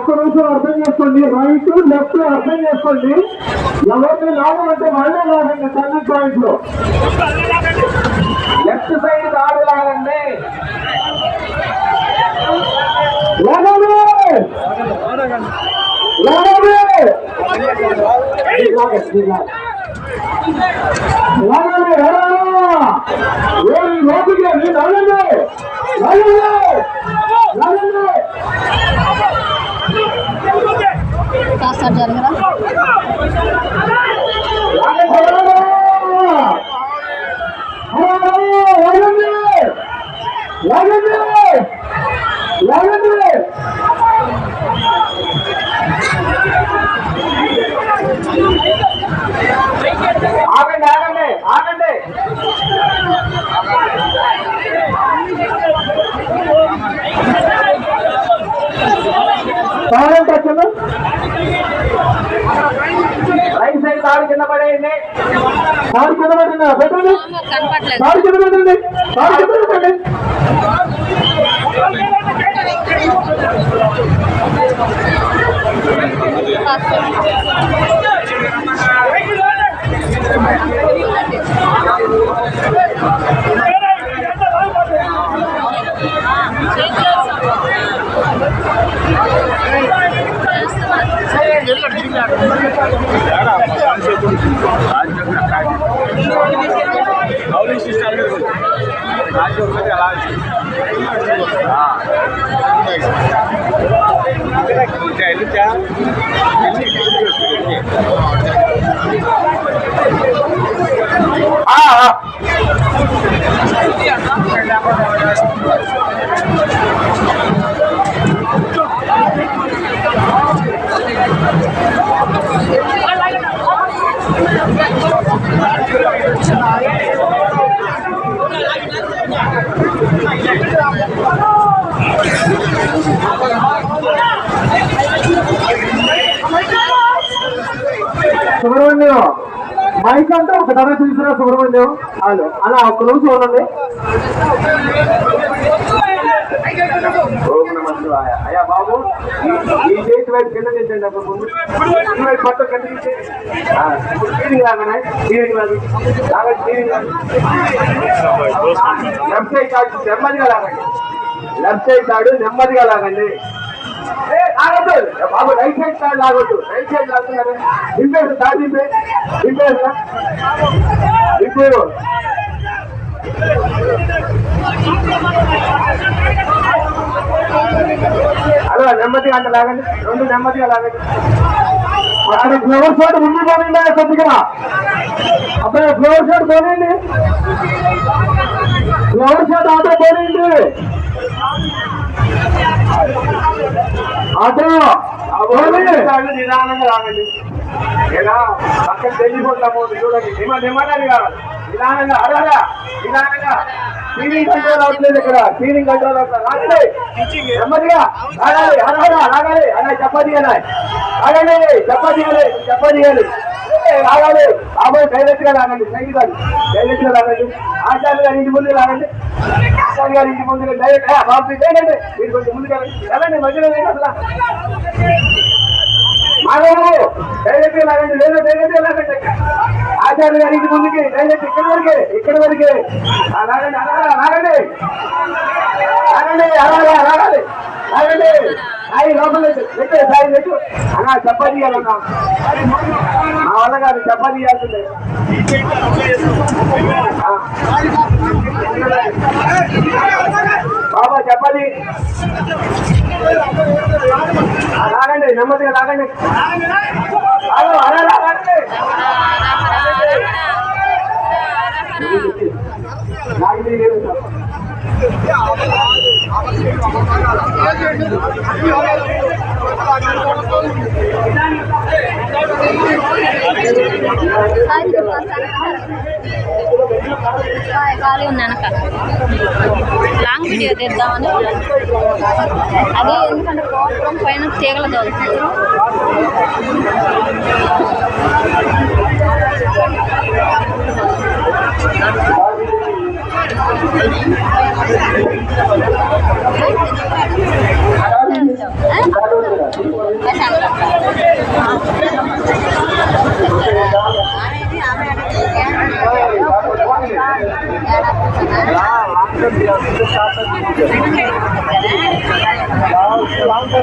ఒక్క నిమిషం అర్థం చేసుకోండి. రైట్ లెఫ్ట్ అర్థం చేసుకోండి. ఎవరిని లాగమంటే వాళ్ళే లాగండి. టర్నింగ్ పాయింట్ లో లెఫ్ట్ సైడ్ దాడి లాగండి. లాగండి జరగరా ఆగండి ఆగండి ఆగండి. రైట్ సైడ్ తాడు కింద పడేయండి. తాడు కింద పడండి. పెట్టండి. తాడు కింద పెట్టండి. తాడు కింద పెట్టండి. సుబ్రహ్మణ్యం మైక్ అంటే ఒక ధర తీసుకురా. సుబ్రహ్మణ్యం హలో అలా ఒక్క నిమిషం ఉండండి. అయ్యా బాబు ఈ చేతి వైపు కింద చేసేయండి. అప్పుడు ముందు ఈ వైపు పట్టు కింద తీసేయండి. లాగానే లెఫ్ట్ సైడ్ తాడు నెమ్మదిగా లాగండి. లెఫ్ట్ సైడ్ తాడు నెమ్మదిగా లాగండి. ఆగద్దు బాబు. రైట్ సైడ్ తాడు లాగొద్దు. Right side లాగుతున్నారు. దింపేసి తాడు దింపేసా దింపేరు. అలా నెమ్మదిగా అంటే లాగండి. రెండు నెమ్మదిగా లాగండి. అక్కడ ఫ్లవర్ షాట్ ముందు పోనండి. కొద్దిగా అబ్బాయి ఫ్లవర్ షాట్ పోనండి. ఫ్లవర్ షాట్ ఆటో పోనండి. ఆటో నిదానంగా లాగండి. లేదా పక్కన తెలియకుండా పోతుంది చూడండి. నిమ్మడాలి కావాలి. నిదానంగా అడగా నిదానంగా. స్టీరింగ్ కంట్రోల్ అవట్లేదు ఇక్కడ. స్టీరింగ్ కంట్రోల్ అవుతుంది. లాగండి నెమ్మదిగా లాగాలి. అడగా లాగాలి. అలా చపాతీ లాగండి. చపాతీయాలి లాగాలి. బాబు డైరెక్ట్ గా లాగండి. సైడ్ కాదు డైరెక్ట్ గా లాగండి. ఆచార్య గారి ఇంటి ముందుగా లాగండి. ఆచార్య గారి ఇంటి ముందుగా డైరెక్ట్ బాబు ఏంటంటే మీరు కొంచెం ముందుగా వెళ్ళండి. మధ్యలో అసలు మాధవు డైరెక్ట్ గా లాగండి. లేదా డైరెక్ట్ గా లాగండి. ఆచార్య గారి ఇంటి ముందుకి డైరెక్ట్ ఇక్కడ వరకే లాగండి. లాగండి లాగాలి. లాగండి. సాయి లోపల పెట్టే సాయి పెట్టు అన్నా. చపాతీ ఇవ్వాలన్నా. మా వల్ల కాదు. చపాతీ ఇవ్వాల్సిందే. బాబా చపాతీ లాగండి. నెమ్మదిగా లాగండి. అలా లాగండి. ఖాళీ ఉన్నానక లాంగ్ వీడియో తీద్దామని. అదే ఎందుకంటే కోపం పైన తీగలు తోలుతుంది. లాంగ్